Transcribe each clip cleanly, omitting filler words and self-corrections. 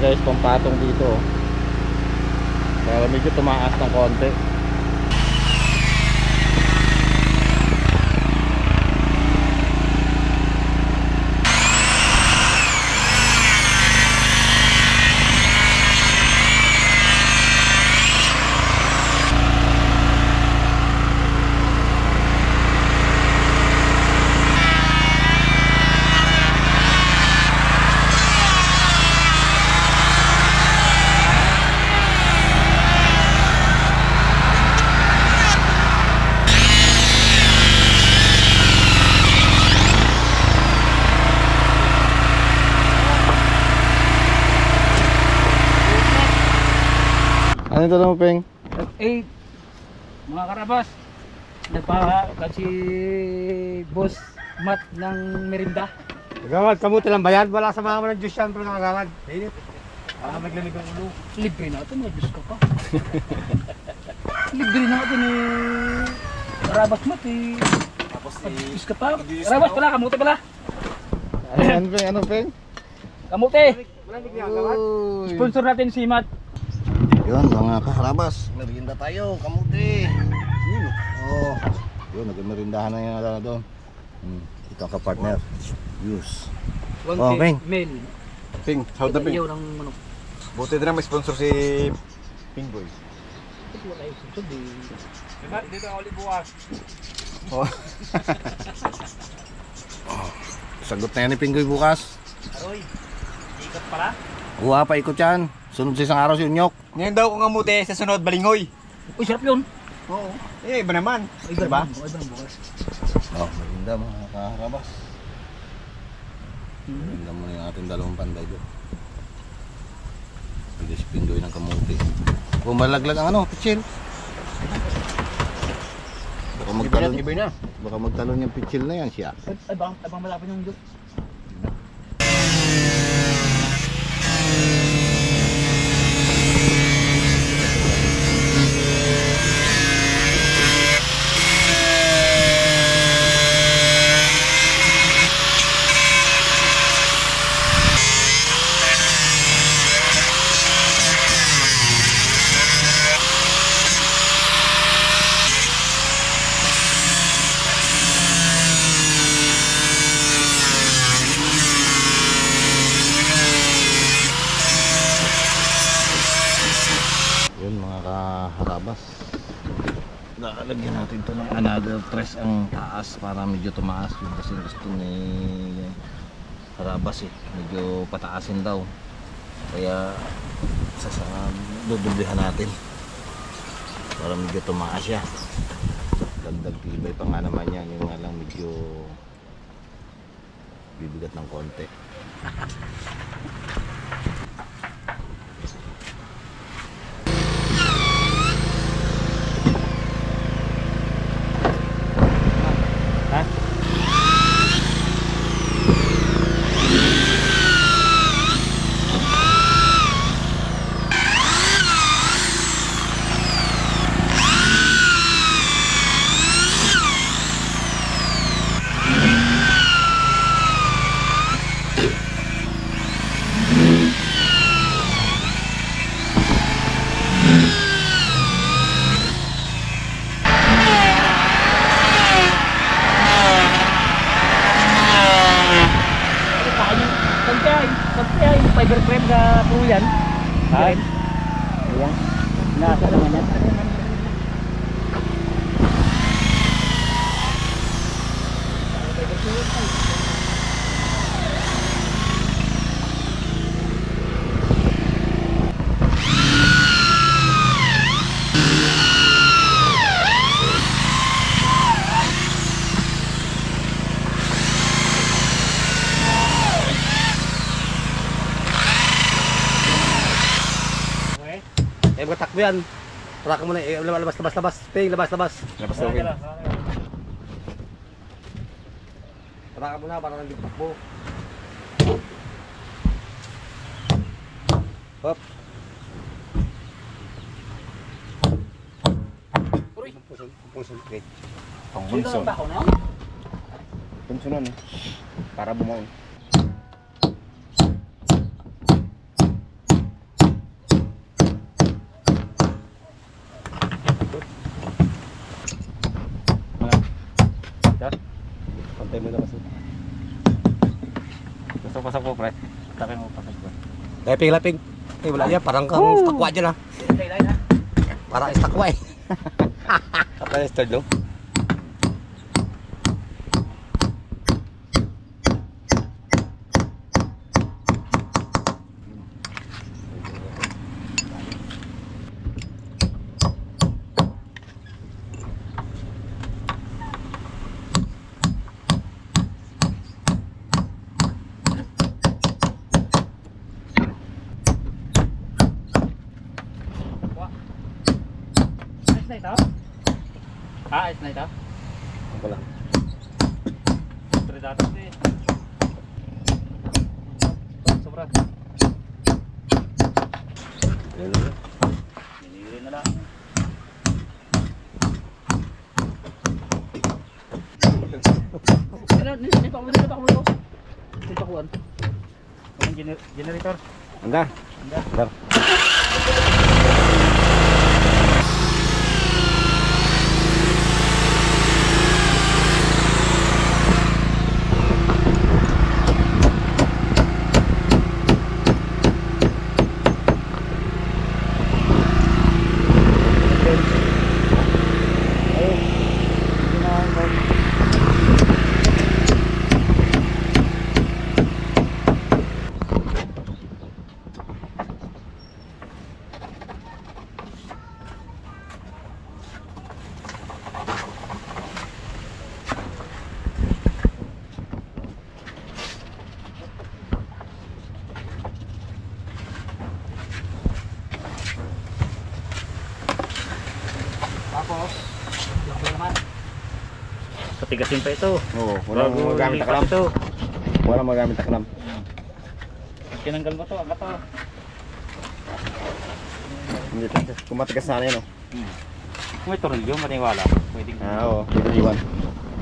guys, pampatong dito. Kaya medyo tumaas ng konti. Ano ito lang mo, Peng? 8 mga karabas, nagpahagad si Boss Matt ng merinda. Nagawad, kamuti lang ba yan? Wala sa mga ng Diyos yan, pero nakagawad. Init. Para maglamig ang ulo. Libre natin, may Diyos ka pa. Libre natin Karabas Matt Tapos Diyos ka pa. Karabas pala, kamuti pala. Ano, Peng? Ano, Peng? Kamuti. malamig na agawad. Sponsor natin si Matt. Yun mga kaharabas, merinda tayo, kamuti. Oh, yun, nagmerindahan na yung ano doon. Ito ang kapartner. Use. Oh, Peng. Mel. Ping, how the Iyaw ng manok. Buti din may sponsor si Pingboy. Ito wala yung sponsor. Dito ang uli bukas. Oh. Sagot na yan ni Pinggoy bukas. Aroy, ikot pala. Uwa pa ikot yan. Sunod sa isang araw si Unyok. Ngayon daw kung ngamuti sa sunod balingoy. Uy, sarap yun. Oo. Iba naman. Diba? Iba bukas. Oh, merinda mga kaharabas. Merinda mo na yung ating dalawang panday dyan. Pwede si Pinggoy ng kamuti. Kung malaglag ang ano, pitsil. Baka magtalon, baka magtalon yung pitsil na yan siya. Ay bang malapit yung Diyos. Harabas, lalagyan natin ito ng another press ang taas para medyo tumaas yun kasi gusto ni Harabas medyo pataasin daw kaya dudublihan natin para medyo tumaas siya. Dagdag tibay pa nga naman yan, yung nga lang medyo bibigat ng konti. Fiber frame ka pro yan. Ha? Ayan. Nasa naman yan. Takbo yan. Para ka muna, labas. Ping, labas. Labas daw, Ping. Para ka muna, para nang takbo. Hop. Pungsun. Okay. Pungsun. Pungsunan eh. Para bumaon. pasok po, pre. Tapos mo pasok po. Lapig. Eh, wala yan. Parang kang stakwa dyan, ha. Parang stakwa, eh. Apa yung start, no? Ayos na ito? Ayos na ito? Wala. Pre datos eh. Sobra. Binili na lang. Generator. Anda. Bentar. Tapos, lakbo naman. Patigasin pa ito. Oo, wala mo magamit taklam. Ito. Wala mo magamit taklam. Tinanggal mo to, ang gato. Hindi ito. Kung matigas sana yan, oh. Kung may tornilyo, maniwala. Pwedeng. Oo, dito iwan.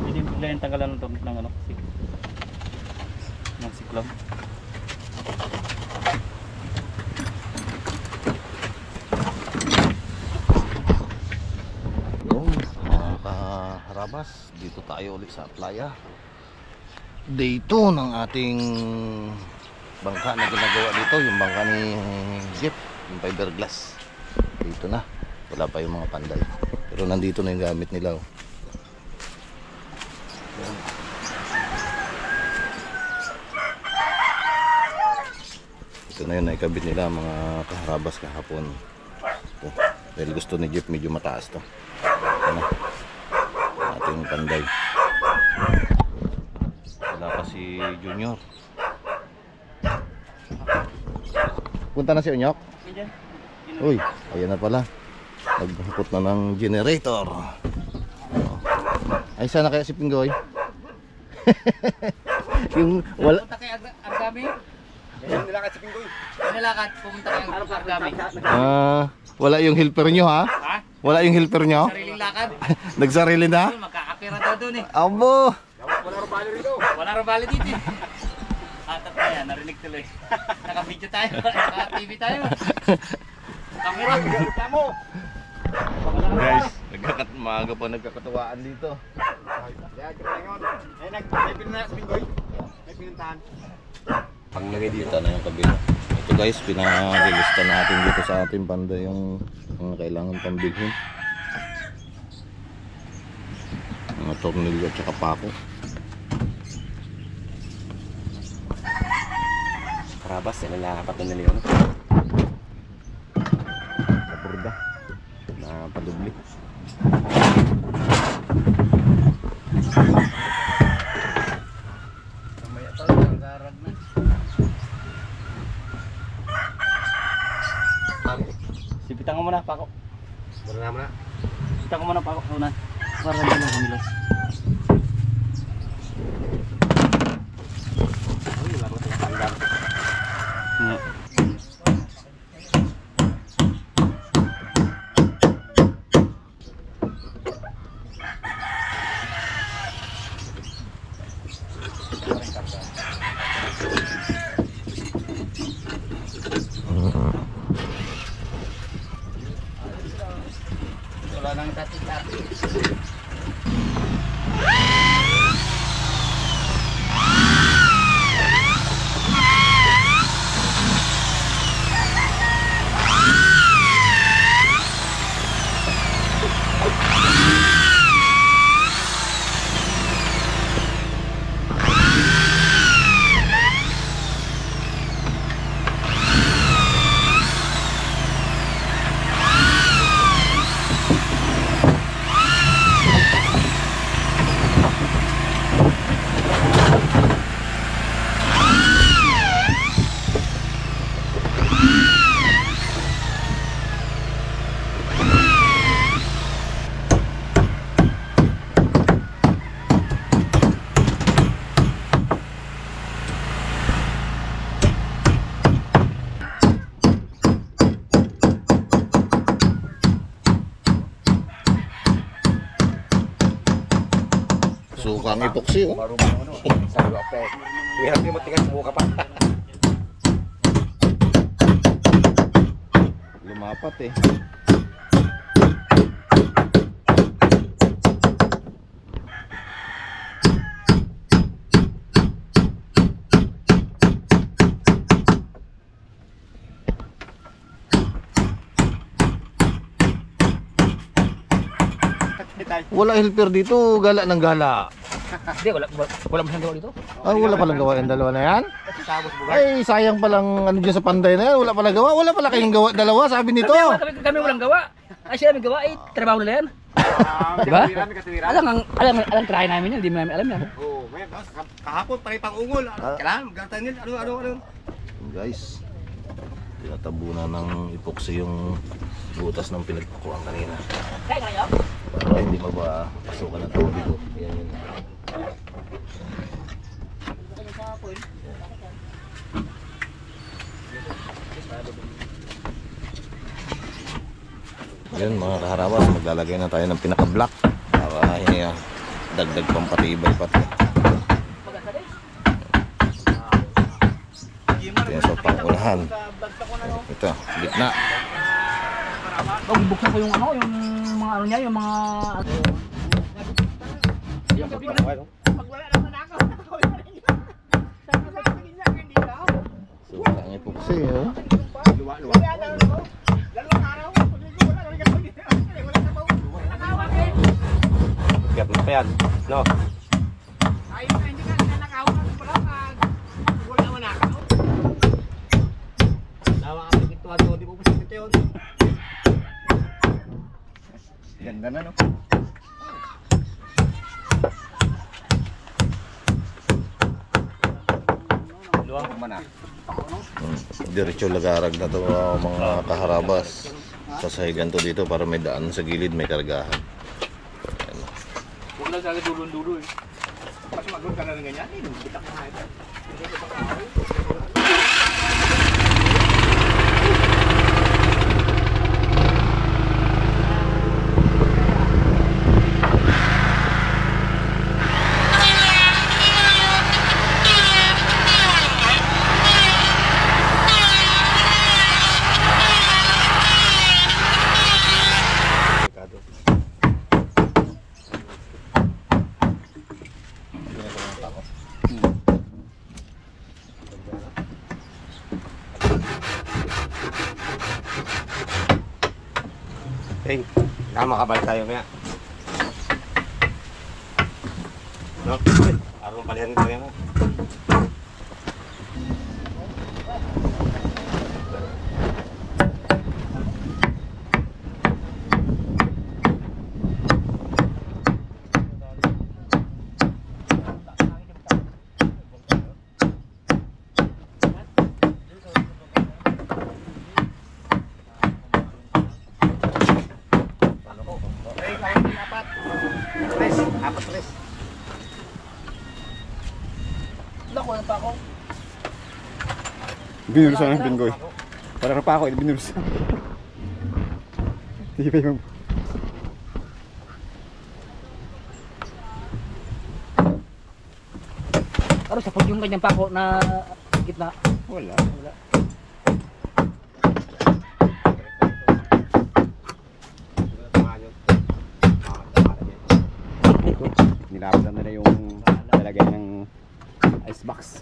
Hindi bigla yung tanggalan ng tornilyo ng ano. Ng siklong. Mga kaharabas, dito tayo ulit sa playa. Day 2 ng ating bangka na ginagawa dito, yung bangka ni Jeep, yung fiberglass. Dito na, wala pa yung mga panday, pero nandito na yung gamit nila, oh. Ito na yun, naikabit nila mga kaharabas kahapon. Ito, dahil gusto ni Jeep medyo mataas to. Ano, ating panday. Wala pa si Junior. Punta na si Unyok. Uy, ayan na pala. Naghukot na ng generator. Ay, sana kaya si Pinggoy? Yung wala. Pumunta kay Argami? Yan nilakad sa Pinggoy. Nilakad, pumunta kay Argami. Wala yung helper nyo, ha? Ha? Wala yung helper nyo? Sariling lakad. Nagsarili na? Magkakapira daw doon eh. Abo! Wala robali dito eh. Atat na yan, narinig tuloy. Naka-video tayo, naka-TV tayo. Kamera. Guys, maaga pa nagkakatuwaan dito. Panglagay dito. Kita na yung kabila. Ito guys, pinalilista natin dito sa ating banda yung mga kailangan pambilhin. Mga tornilyo at saka pako. Karabas, yan ang nakapato nila yun. Kapurda. Na padubli. Mamaya pa lang, garag na. Sipitan ko muna, Pako. Wala naman na. Sipitan ko muna, Pako. Una. Para hindi lang kumilos. Uy, laro sa kapandar. Wala nang tati-tati. Mukhang epoxy oh. Marunong ano. Sabi ko pa eh. Hirap din matigas buka pa. Lumapat eh. Wala helper dito, gala ng gala. Hindi, wala masyang gawa dito. Ay, wala palang gawa yung dalawa na yan. Sabos bugat. Ay, sayang palang ano dyan sa panday na yan. Wala palang gawa. Wala pala kayong gawa dalawa, sabi nito. Kami walang gawa. Ay sila may gawa, ay trabaho nila yan. Diba? Alam try namin yan, hindi namin alam yan. Oo, may kahapon pare pang ungol. Kailangan magtatanil ano. Guys, tinatabunan ng epoxy yung butas ng pinagpakuhan kanina. Kaya ka na Para hindi mapasukan ng tubig. Yan yun. Yan mga kaharabas, maglalagay na tayo ng pinaka-block para dagdag pampatibay pati. Yan sa pangulahan. Ito, gitna. Buksan ko yung ano, yung mga ano niya, yung mga So, ang epoxy, oh. Kaya pa yan. No. Ganda na, no? Luwang mana. Diretso lagarag na to mga kaharabas. Sasahigan to dito para may daan sa gilid, may kargahan. huwag lang sa dulo-dulo eh. Mas magod ka na rin ganyan. Bitak na ito. Hey, makabalik tayo kaya. No? Araw palihan ko yan. Tres. Naku, ano pa ako? Binulusan ng pinggoy. Parang pa ako, binulusan. Hindi pa yung... Pero sapag yung kanyang pako na gitna. Wala. Nilaban na yung lalagay ng icebox.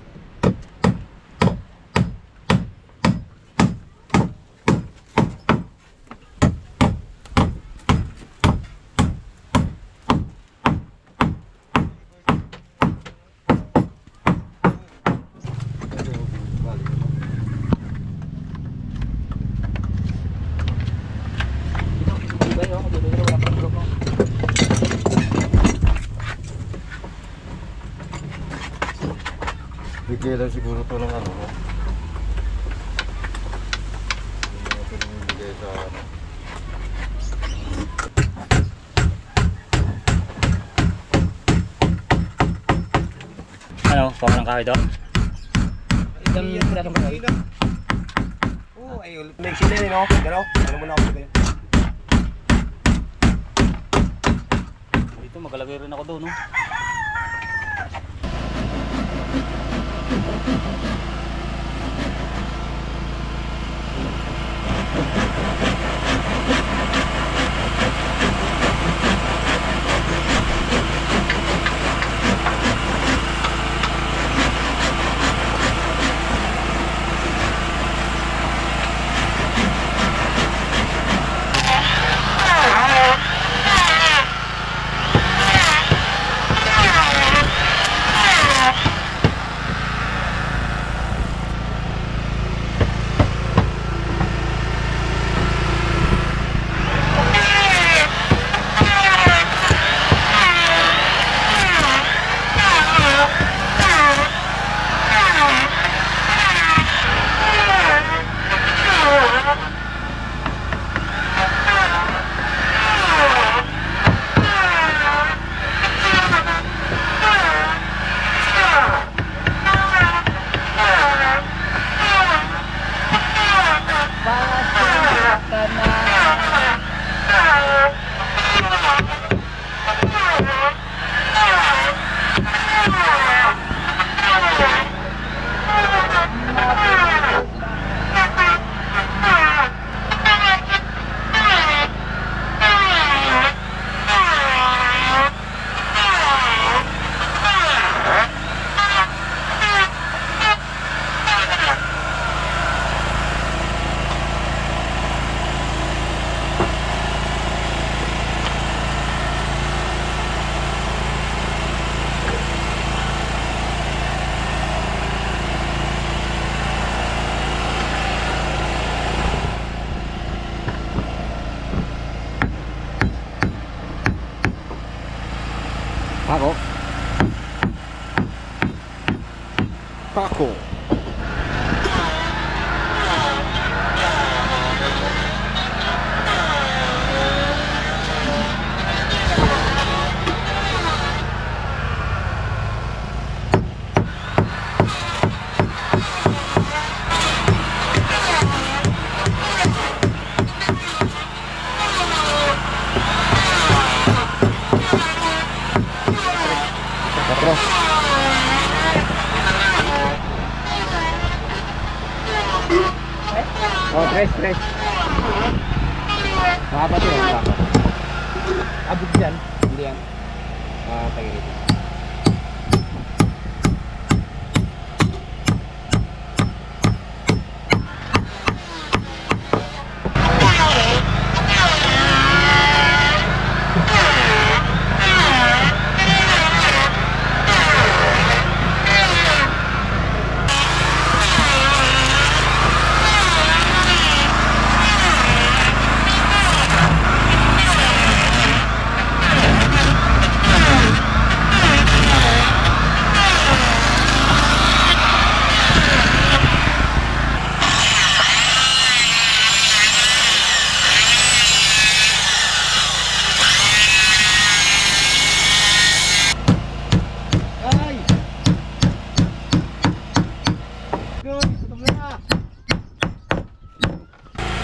Bigay siguro to ng ano. Bigay sa ano. Ano? Pang lang kahoy doon? Isang pirasong kahoy. Oo, ay may sila rin no. Gano? Ano mo na ako dito. Dito magalagay rin ako doon, no? Pako. Pako. Patro. Oh, tres. Mahaba to, mahaba. Abot dyan. Hindi yan. Tagay dito.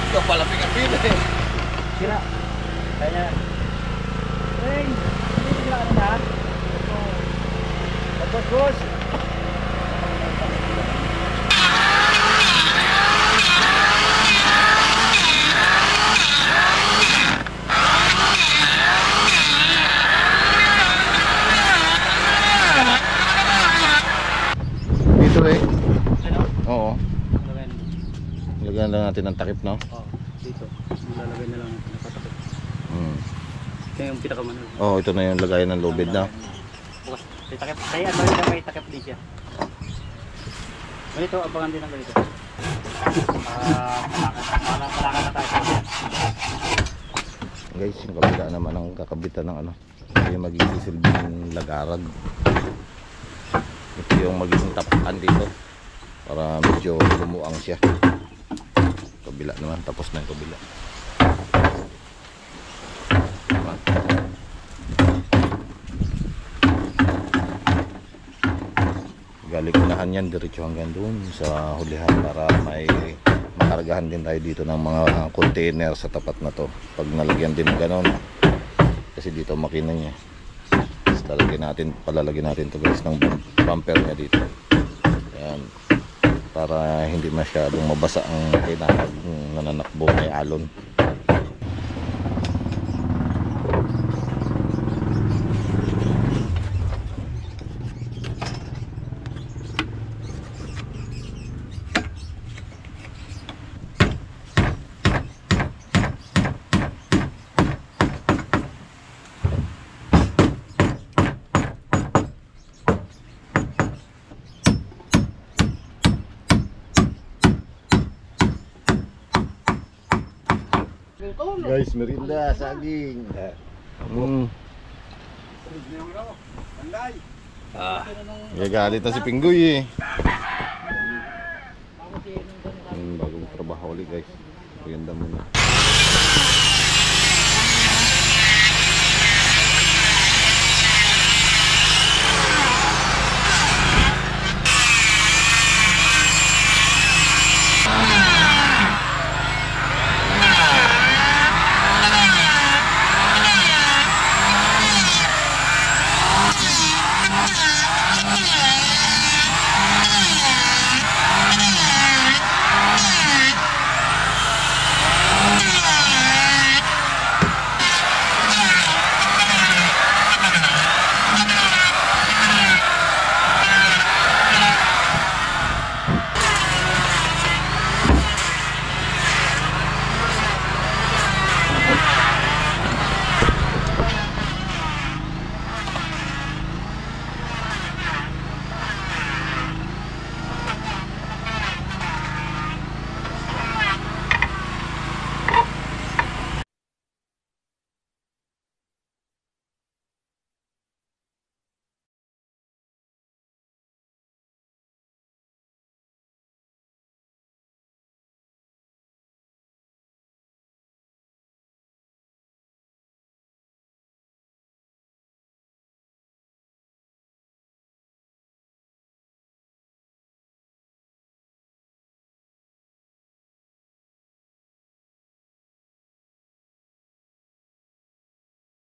Ito pala pinapili eh. Sira. Kaya. Hey, hindi sila na. Bagos. Dito eh. Ano? Oo. Lagyan. Lagyan lang natin ng takip, no? Oh, dito. Lalagay na lang natin nakatakip. Ito yung pinakamanal. Oo, ito na yung lagayan ng lubid na. Bukas. May takip. Kaya ano yung may takip din siya. Ganito, abangan din ng ganito. Malakan na tayo. Guys, yung kabila naman ang kakabitan ng ano. Ito yung magiging silbing lagarag. Ito yung magiging tapakan dito. Para medyo lumuang siya. Kabila naman, tapos na yung kabila. Galing-unahan yan diretso hanggang doon sa hulihan para may makaragahan din tayo dito ng mga container sa tapat na to pag nalagyan din ng ganon kasi dito makina niya. Palalagyan natin to guys ng bumper niya dito. Ayan. Para hindi masyadong mabasa ang kailangan nananakbo may alon. Guys, merinda, saging. Gagalit na si Pinggoy eh. Bagong trabaho ulit guys. Merinda muna.